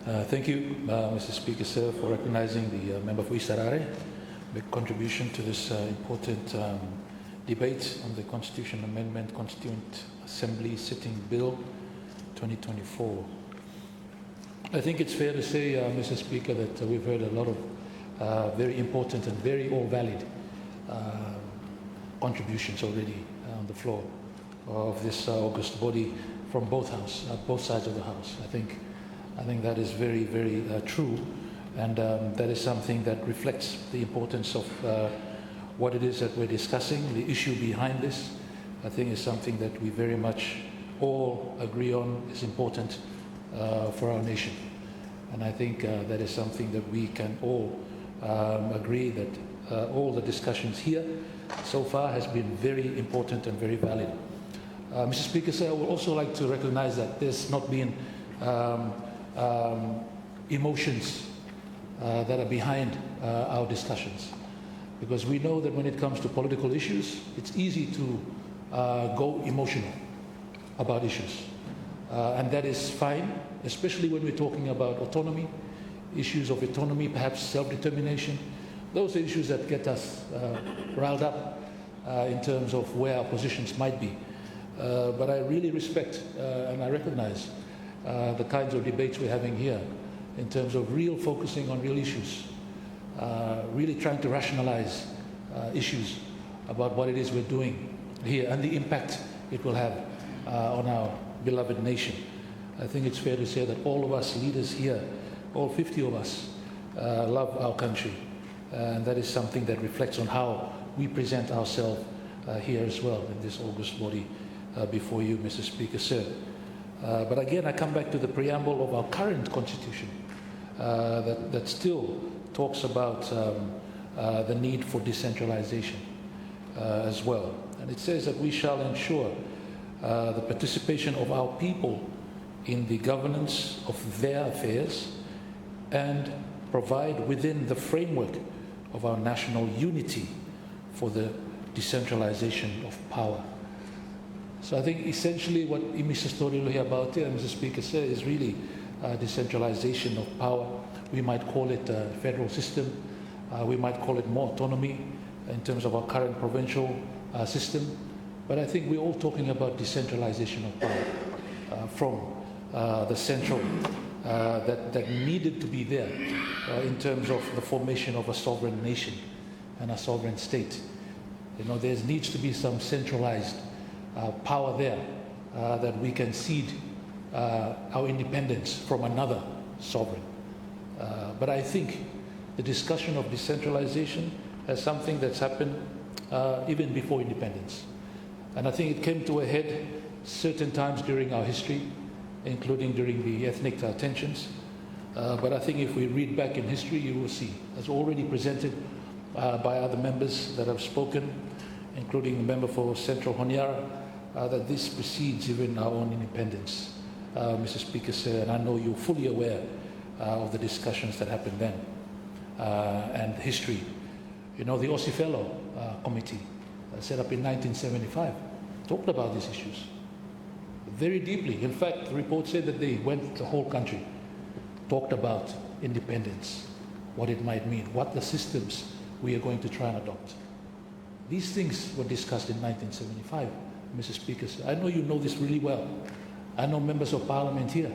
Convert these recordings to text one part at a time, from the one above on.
Thank you, Mr. Speaker, sir, for recognizing the member for East Harare, big contribution to this important debate on the Constitution Amendment, Constituent Assembly Sitting Bill 2024. I think it's fair to say, Mr. Speaker, that we've heard a lot of very important and very all-valid contributions already on the floor of this august body from both sides of the House. I think that is very, very true, and that is something that reflects the importance of what it is that we're discussing, the issue behind this. I think is something that we very much all agree on is important for our nation. And I think that is something that we can all agree that all the discussions here so far has been very important and very valid. Mr. Speaker, sir, I would also like to recognize that there's not been emotions that are behind our discussions, because we know that when it comes to political issues, it's easy to go emotional about issues, and that is fine, especially when we're talking about autonomy, issues of autonomy, perhaps self-determination. Those are issues that get us riled up in terms of where our positions might be. But I really respect and I recognize the kinds of debates we're having here in terms of real focusing on real issues, really trying to rationalize issues about what it is we're doing here and the impact it will have on our beloved nation. I think it's fair to say that all of us leaders here, all 50 of us, love our country, and that is something that reflects on how we present ourselves here as well in this august body before you, Mr. Speaker, sir. But again, I come back to the preamble of our current constitution that still talks about the need for decentralization as well. And it says that we shall ensure the participation of our people in the governance of their affairs and provide within the framework of our national unity for the decentralization of power. So I think essentially what Mr. Kenilorea about here, Mr. Speaker, said is really decentralization of power. We might call it a federal system. We might call it more autonomy in terms of our current provincial system. But I think we're all talking about decentralization of power from the central that needed to be there in terms of the formation of a sovereign nation and a sovereign state. You know, there needs to be some centralized power there that we can cede our independence from another sovereign. But I think the discussion of decentralization is something that's happened even before independence. And I think it came to a head certain times during our history, including during the ethnic tensions. But I think if we read back in history, you will see, as already presented by other members that have spoken, including the member for Central Honiara, that this precedes even our own independence, Mr. Speaker, sir, and I know you're fully aware of the discussions that happened then and history. You know, the osifelo committee set up in 1975 talked about these issues very deeply. In fact, the report said that they went the whole country, talked about independence, what it might mean, what the systems we are going to try and adopt. These things were discussed in 1975, Mr. Speaker. I know you know this really well. I know members of parliament here.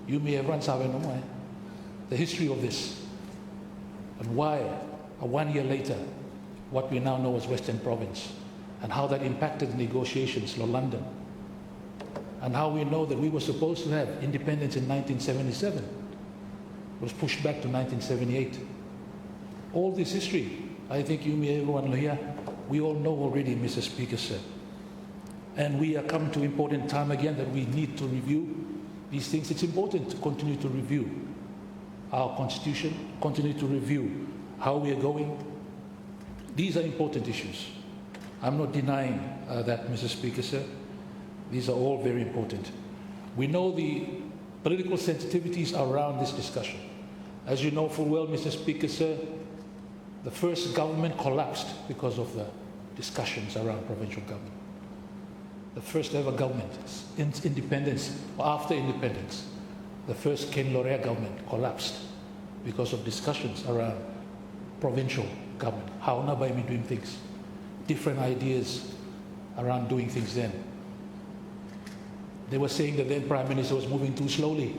You may have run the history of this and why, 1 year later, what we now know as Western Province, and how that impacted the negotiations in London, and how we know that we were supposed to have independence in 1977, was pushed back to 1978. All this history, I think you may everyone here, we all know already, Mr. Speaker, sir. And we are coming to important time again that we need to review these things. It's important to continue to review our constitution, continue to review how we are going. These are important issues. I'm not denying that, Mr. Speaker, sir. These are all very important. We know the political sensitivities around this discussion. As you know full well, Mr. Speaker, sir, the first government collapsed because of the discussions around provincial government. The first ever government, since independence, or after independence, the first Kenilorea government collapsed because of discussions around provincial government. How na ba imi doing things? Different ideas around doing things then. They were saying that then Prime Minister was moving too slowly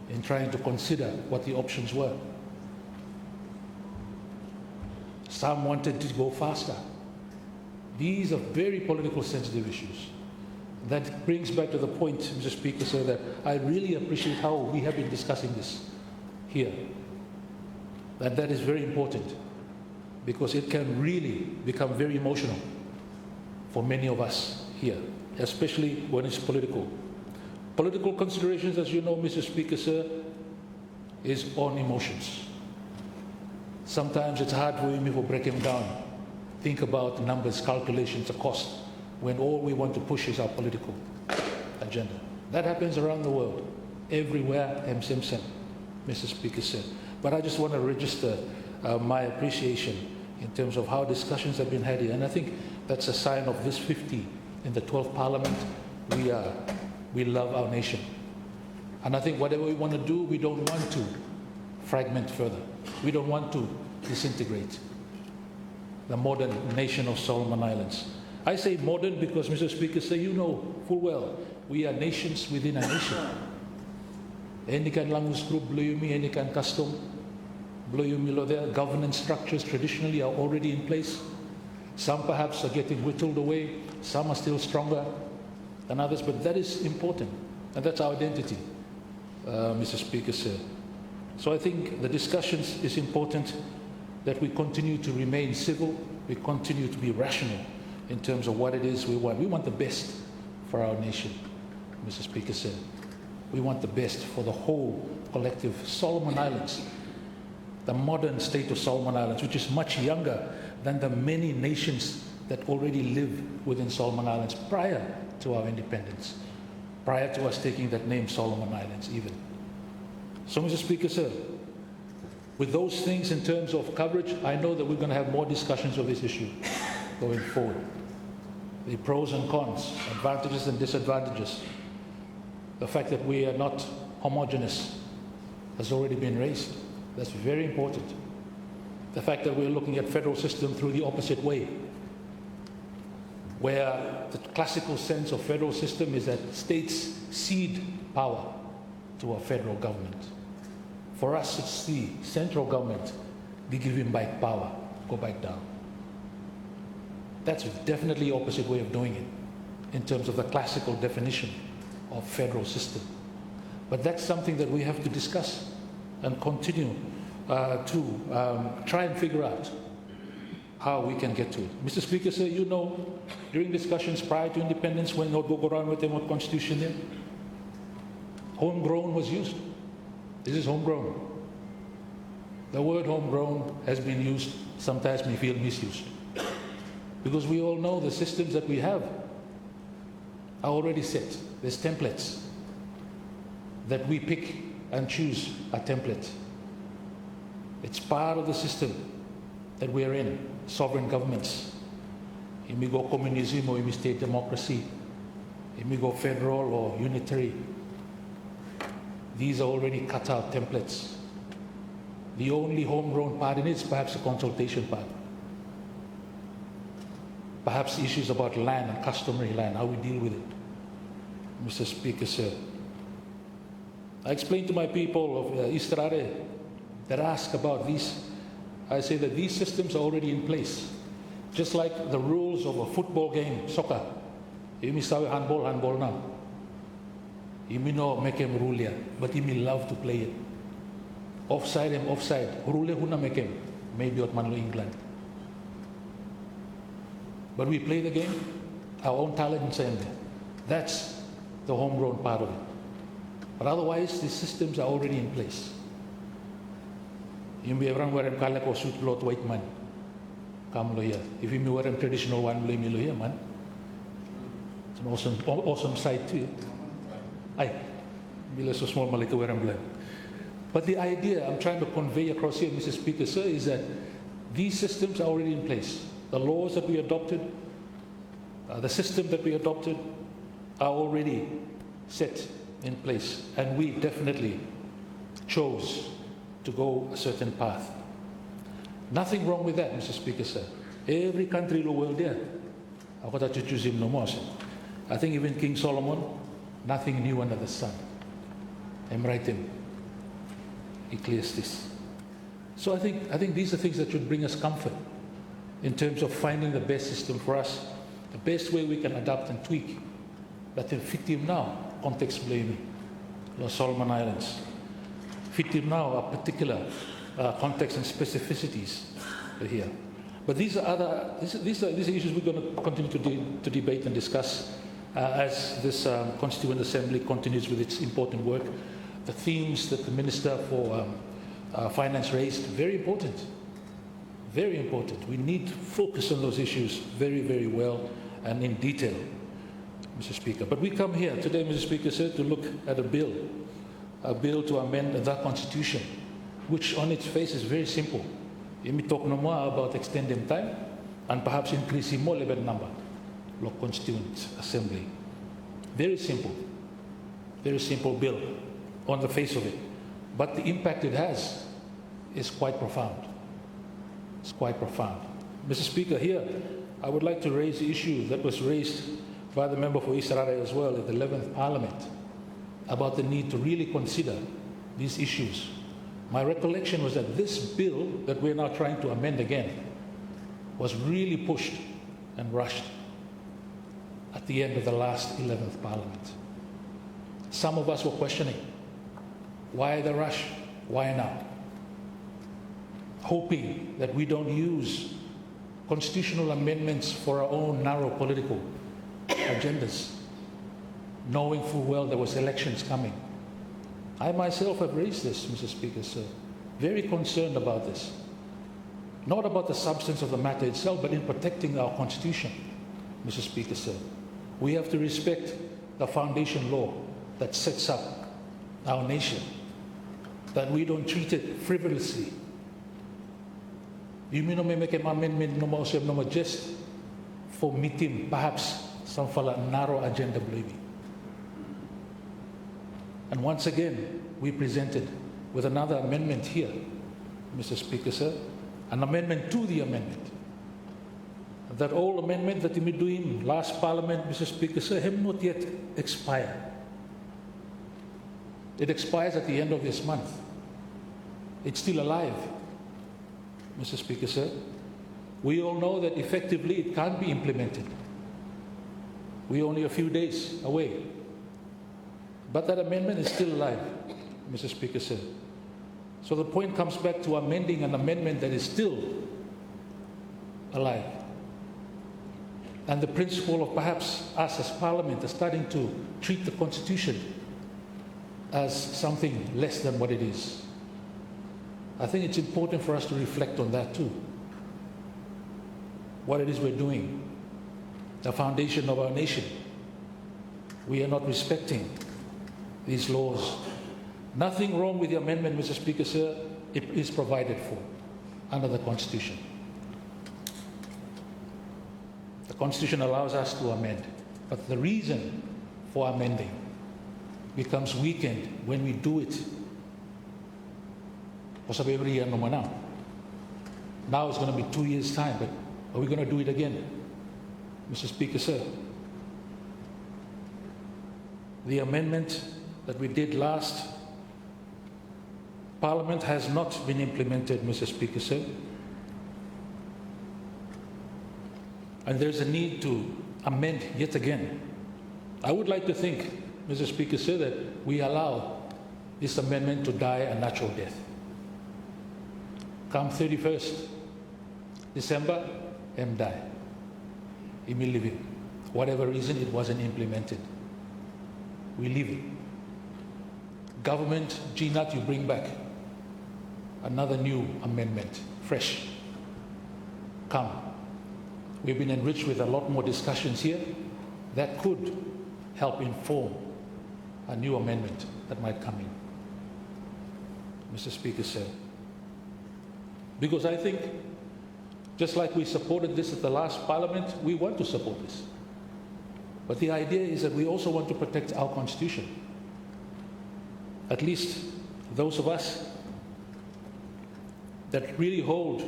in trying to consider what the options were. Some wanted to go faster. These are very political sensitive issues. That brings back to the point, Mr. Speaker, sir, that I really appreciate how we have been discussing this here. That is very important because it can really become very emotional for many of us here, especially when it's political. Political considerations, as you know, Mr. Speaker, sir, is on emotions. Sometimes it's hard for me to break them down. Think about numbers, calculations, the cost, when all we want to push is our political agenda. That happens around the world, everywhere, Mr. Speaker, sir. But I just want to register my appreciation in terms of how discussions have been had here. And I think that's a sign of this 50 in the 12th Parliament. We love our nation. And I think whatever we want to do, we don't want to fragment further. We don't want to disintegrate the modern nation of Solomon Islands. I say modern because, Mr. Speaker, say you know full well, we are nations within a nation. Any kind language group, any kind custom, their governance structures traditionally are already in place. Some perhaps are getting whittled away, some are still stronger than others, but that is important, and that's our identity, Mr. Speaker, sir. So I think the discussions is important, that we continue to remain civil, we continue to be rational in terms of what it is we want. We want the best for our nation, Mr. Speaker, sir. We want the best for the whole collective Solomon Islands, the modern state of Solomon Islands, which is much younger than the many nations that already live within Solomon Islands prior to our independence, prior to us taking that name Solomon Islands even. So, Mr. Speaker, sir, with those things in terms of coverage, I know that we're going to have more discussions of this issue going forward. The pros and cons, advantages and disadvantages. The fact that we are not homogeneous has already been raised. That's very important. The fact that we're looking at federal system through the opposite way, where the classical sense of federal system is that states cede power to a federal government. For us, it's the central government, they give him back power, go back down. That's definitely the opposite way of doing it in terms of the classical definition of federal system. But that's something that we have to discuss and continue to try and figure out how we can get to it. Mr. Speaker, sir, you know, during discussions prior to independence, when not go around with the constitution there, homegrown was used. This is homegrown. The word homegrown has been used, sometimes may feel misused. Because we all know the systems that we have are already set. There's templates that we pick and choose a template. It's part of the system that we're in, sovereign governments. If we go communism or if we state democracy, if we go federal or unitary, these are already cut out templates. The only homegrown part in it is perhaps the consultation part. Perhaps issues about land and customary land, how we deal with it. Mr. Speaker, sir. I explained to my people of Israel that ask about these. I say that these systems are already in place. Just like the rules of a football game, soccer. You saw handball now. You may not make him rule here, but you may love to play it. Offside and offside. Rule huna make him. Maybe at Manlo England. But we play the game, our own talent inside there. That's the homegrown part of it. But otherwise, these systems are already in place. You may everyone wear a kalak or suit cloth white man. Come here. If you wear a traditional one, blame you here, man. It's an awesome sight too. Ay, bila so small malika wear blame. But the idea I'm trying to convey across here, Mr. Speaker, sir, is that these systems are already in place. The laws that we adopted, the system that we adopted are already set in place, and we definitely chose to go a certain path. Nothing wrong with that, Mr. Speaker, sir. Every country in the world there. I think even King Solomon, nothing new under the sun. I'm right in. He clears this. So I think these are things that should bring us comfort in terms of finding the best system for us, the best way we can adapt and tweak. That will fit him now, context blaming, Los Solomon Islands. Fit him now, a particular context and specificities here. But these are issues we're going to continue to debate and discuss as this Constituent Assembly continues with its important work. The themes that the Minister for Finance raised, very important. Very important. We need to focus on those issues very, very well and in detail, Mr. Speaker. But we come here today, Mr. Speaker, sir, to look at a bill to amend the Constitution, which on its face is very simple. We talk no more about extending time and perhaps increasing more level number of Constituent Assembly. Very simple bill on the face of it. But the impact it has is quite profound. It's quite profound. Mr. Speaker, here I would like to raise the issue that was raised by the member for East Harare as well at the 11th Parliament about the need to really consider these issues. My recollection was that this bill that we're now trying to amend again was really pushed and rushed at the end of the last 11th Parliament. Some of us were questioning, why the rush? Why now? Hoping that we don't use constitutional amendments for our own narrow political agendas, knowing full well there was elections coming. I myself have raised this, Mr. Speaker, sir. Very concerned about this. Not about the substance of the matter itself, but in protecting our Constitution, Mr. Speaker, sir. We have to respect the foundation law that sets up our nation, that we don't treat it frivolously. You may make an amendment no just for meeting perhaps some narrow agenda believing. And once again, we presented with another amendment here, Mr. Speaker, sir, an amendment to the amendment. That old amendment that we doing last Parliament, Mr. Speaker, sir, have not yet expired. It expires at the end of this month. It's still alive, Mr. Speaker, sir. We all know that effectively it can't be implemented. We're only a few days away. But that amendment is still alive, Mr. Speaker, sir. So the point comes back to amending an amendment that is still alive. And the principle of perhaps us as Parliament are starting to treat the Constitution as something less than what it is. I think it's important for us to reflect on that too. What it is we're doing, the foundation of our nation. We are not respecting these laws. Nothing wrong with the amendment, Mr. Speaker, sir. It is provided for under the Constitution. The Constitution allows us to amend, but the reason for amending becomes weakened when we do it. Now it's going to be 2 years' time, but are we going to do it again, Mr. Speaker, sir? The amendment that we did last Parliament has not been implemented, Mr. Speaker, sir. And there's a need to amend yet again. I would like to think, Mr. Speaker, sir, that we allow this amendment to die a natural death. Come 31st December, die. It may leave it. Whatever reason it wasn't implemented. We leave it. Government, GNAT, you bring back another new amendment, fresh. Come. We've been enriched with a lot more discussions here that could help inform a new amendment that might come in. Mr. Speaker, sir. Because I think, just like we supported this at the last Parliament, we want to support this. But the idea is that we also want to protect our Constitution. at least those of us that really hold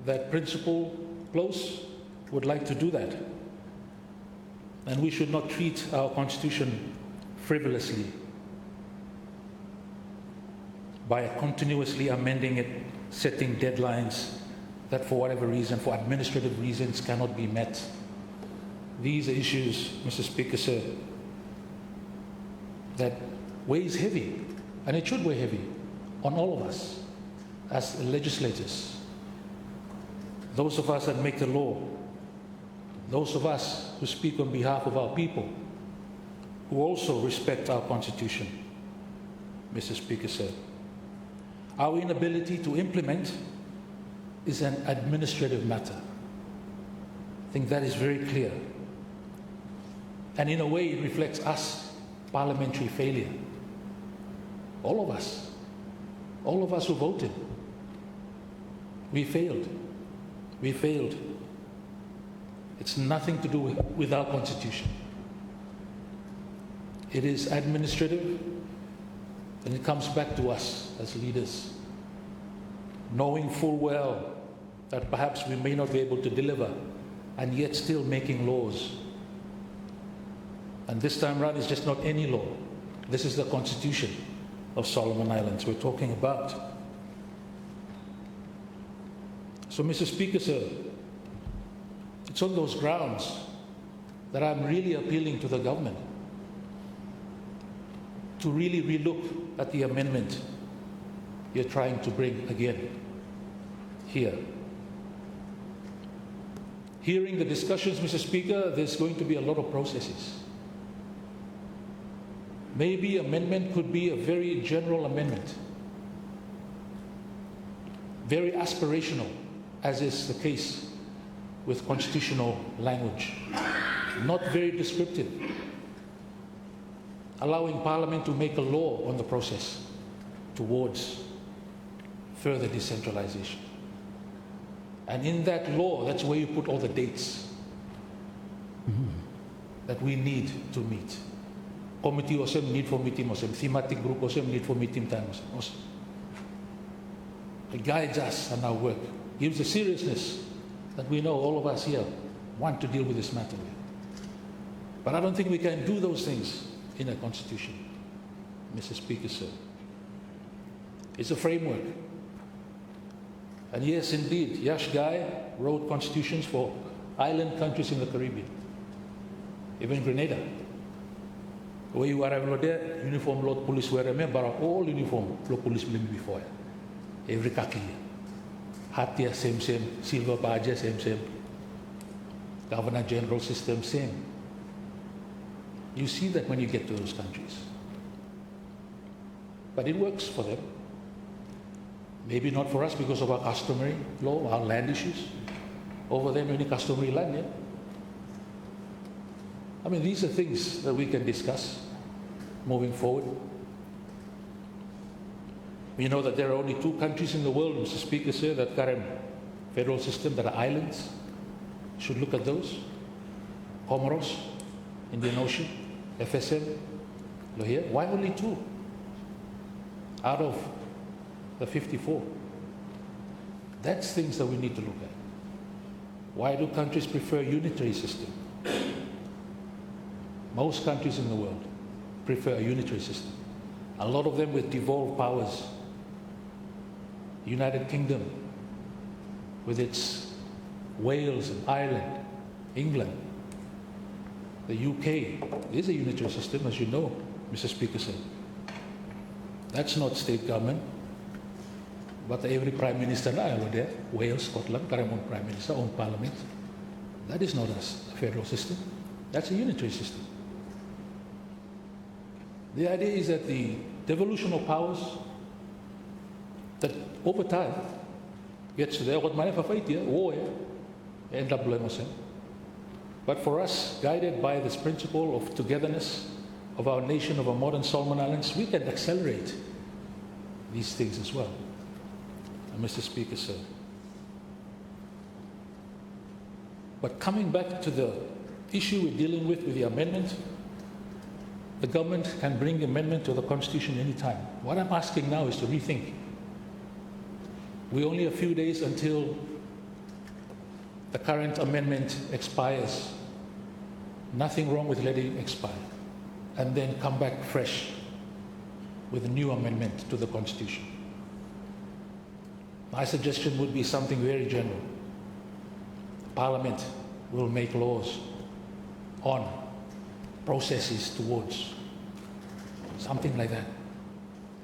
that principle close would like to do that. And we should not treat our Constitution frivolously by continuously amending it, setting deadlines that for whatever reason, for administrative reasons, cannot be met. These are issues, Mr. Speaker, sir, that weighs heavy, and it should weigh heavy on all of us as legislators, those of us that make the law, those of us who speak on behalf of our people, who also respect our Constitution. Mr. Speaker, sir, our inability to implement is an administrative matter. I think that is very clear. And in a way, it reflects us, parliamentary failure. All of us who voted, we failed. We failed. It's nothing to do with our Constitution. It is administrative, and it comes back to us as leaders, knowing full well that perhaps we may not be able to deliver, and yet still making laws. And this time around, it's just not any law. This is the Constitution of Solomon Islands we're talking about. So, Mr. Speaker, sir, it's on those grounds that I'm really appealing to the government to really relook at the amendment you're trying to bring again here. Hearing the discussions, Mr. Speaker, there's going to be a lot of processes. Maybe amendment could be a very general amendment, very aspirational, as is the case with constitutional language, not very descriptive, allowing Parliament to make a law on the process towards further decentralization. And in that law, that's where you put all the dates that we need to meet. Committee osem need for meeting osem, thematic group osem need for meeting times osem. It guides us and our work, gives the seriousness that we know all of us here want to deal with this matter with. But I don't think we can do those things in a constitution, Mr. Speaker, sir. It's a framework. And yes, indeed, Yash Guy wrote constitutions for island countries in the Caribbean, even Grenada. Where you are there, uniform lot police wear but all uniform lot police before. Every kaki. Hatia same, silver badge same. Governor General system same. You see that when you get to those countries. But it works for them. Maybe not for us because of our customary law, our land issues. Over there, many customary land, yeah? I mean, these are things that we can discuss moving forward. We know that there are only 2 countries in the world, Mr. Speaker, sir, that current federal system that are islands. Should look at those. Comoros, Indian Ocean, FSM, Lohia. Why only 2 out of the 54? That's things that we need to look at. Why do countries prefer a unitary system? Most countries in the world prefer a unitary system. A lot of them with devolved powers. United Kingdom with its Wales and Ireland, England, the UK is a unitary system, as you know, Mr. Speaker said. That's not state government. But every Prime Minister now there, Wales, Scotland, their own Prime Minister, own Parliament. That is not a federal system. That's a unitary system. The idea is that the devolution of powers, that over time gets to there, what money for fight here, war, end up blame us. But for us, guided by this principle of togetherness of our nation, of our modern Solomon Islands, we can accelerate these things as well. And Mr. Speaker, sir. But coming back to the issue we're dealing with the amendment, The government can bring amendment to the Constitution anytime. What I'm asking now is to rethink. We're only a few days until the current amendment expires. Nothing wrong with letting it expire. And then come back fresh with a new amendment to the Constitution. My suggestion would be something very general. Parliament will make laws on processes towards something like that,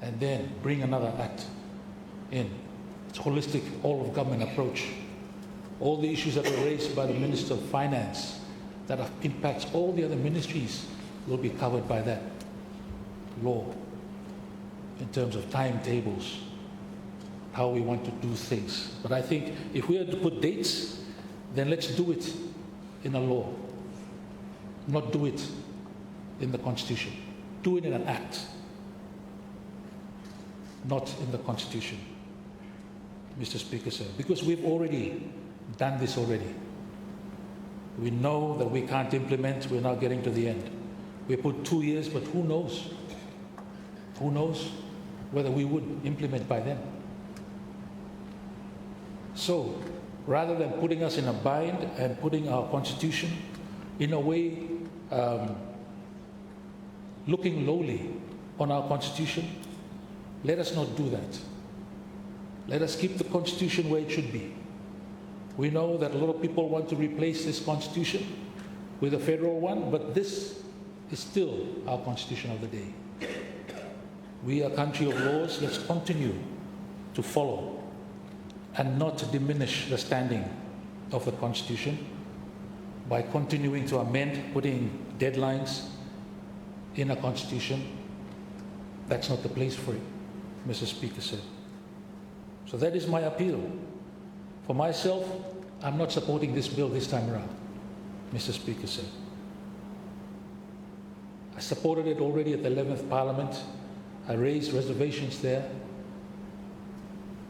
and then bring another act in. It's a holistic, all-of-government approach. All the issues that were raised by the Minister of Finance that impacts all the other ministries will be covered by that law in terms of timetables, how we want to do things. But I think if we are to put dates, then let's do it in a law, not do it in the Constitution. Do it in an act, not in the Constitution, Mr. Speaker, sir, because we've already done this already. We know that we can't implement, we're now getting to the end. We put 2 years, but who knows? Who knows whether we would implement by then? So, rather than putting us in a bind and putting our Constitution in a way looking lowly on our Constitution, let us not do that. Let us keep the Constitution where it should be. We know that a lot of people want to replace this Constitution with a federal one, but this is still our Constitution of the day. We are a country of laws. Let's continue to follow and not diminish the standing of the Constitution by continuing to amend, putting deadlines in a Constitution. That's not the place for it, Mr. Speaker said. So that is my appeal. For myself, I'm not supporting this bill this time around, Mr. Speaker said. I supported it already at the 11th Parliament. I raised reservations there,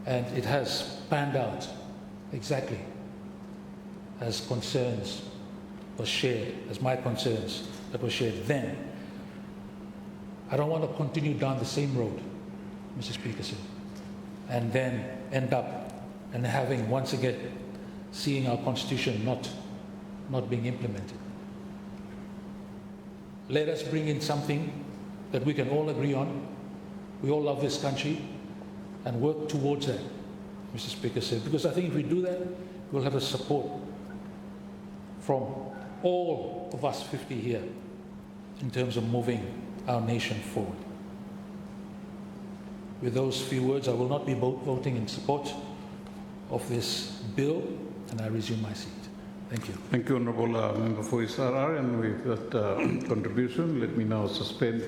and it has panned out exactly as concerns were shared, as my concerns that were shared then. I don't want to continue down the same road, Mr. Speaker said, and then end up and having once again seeing our Constitution not being implemented. Let us bring in something that we can all agree on. We all love this country, and work towards that, Mr. Speaker said, because I think if we do that, we'll have the support from all of us 50 here in terms of moving our nation forward. With those few words, I will not be voting in support of this bill, and I resume my seat. Thank you. Thank you, Honourable Member for SRR, and with that contribution, let me now suspend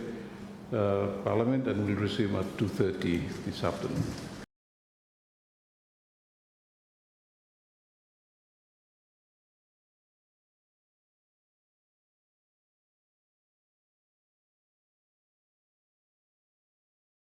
Parliament, and we'll resume at 2:30 this afternoon.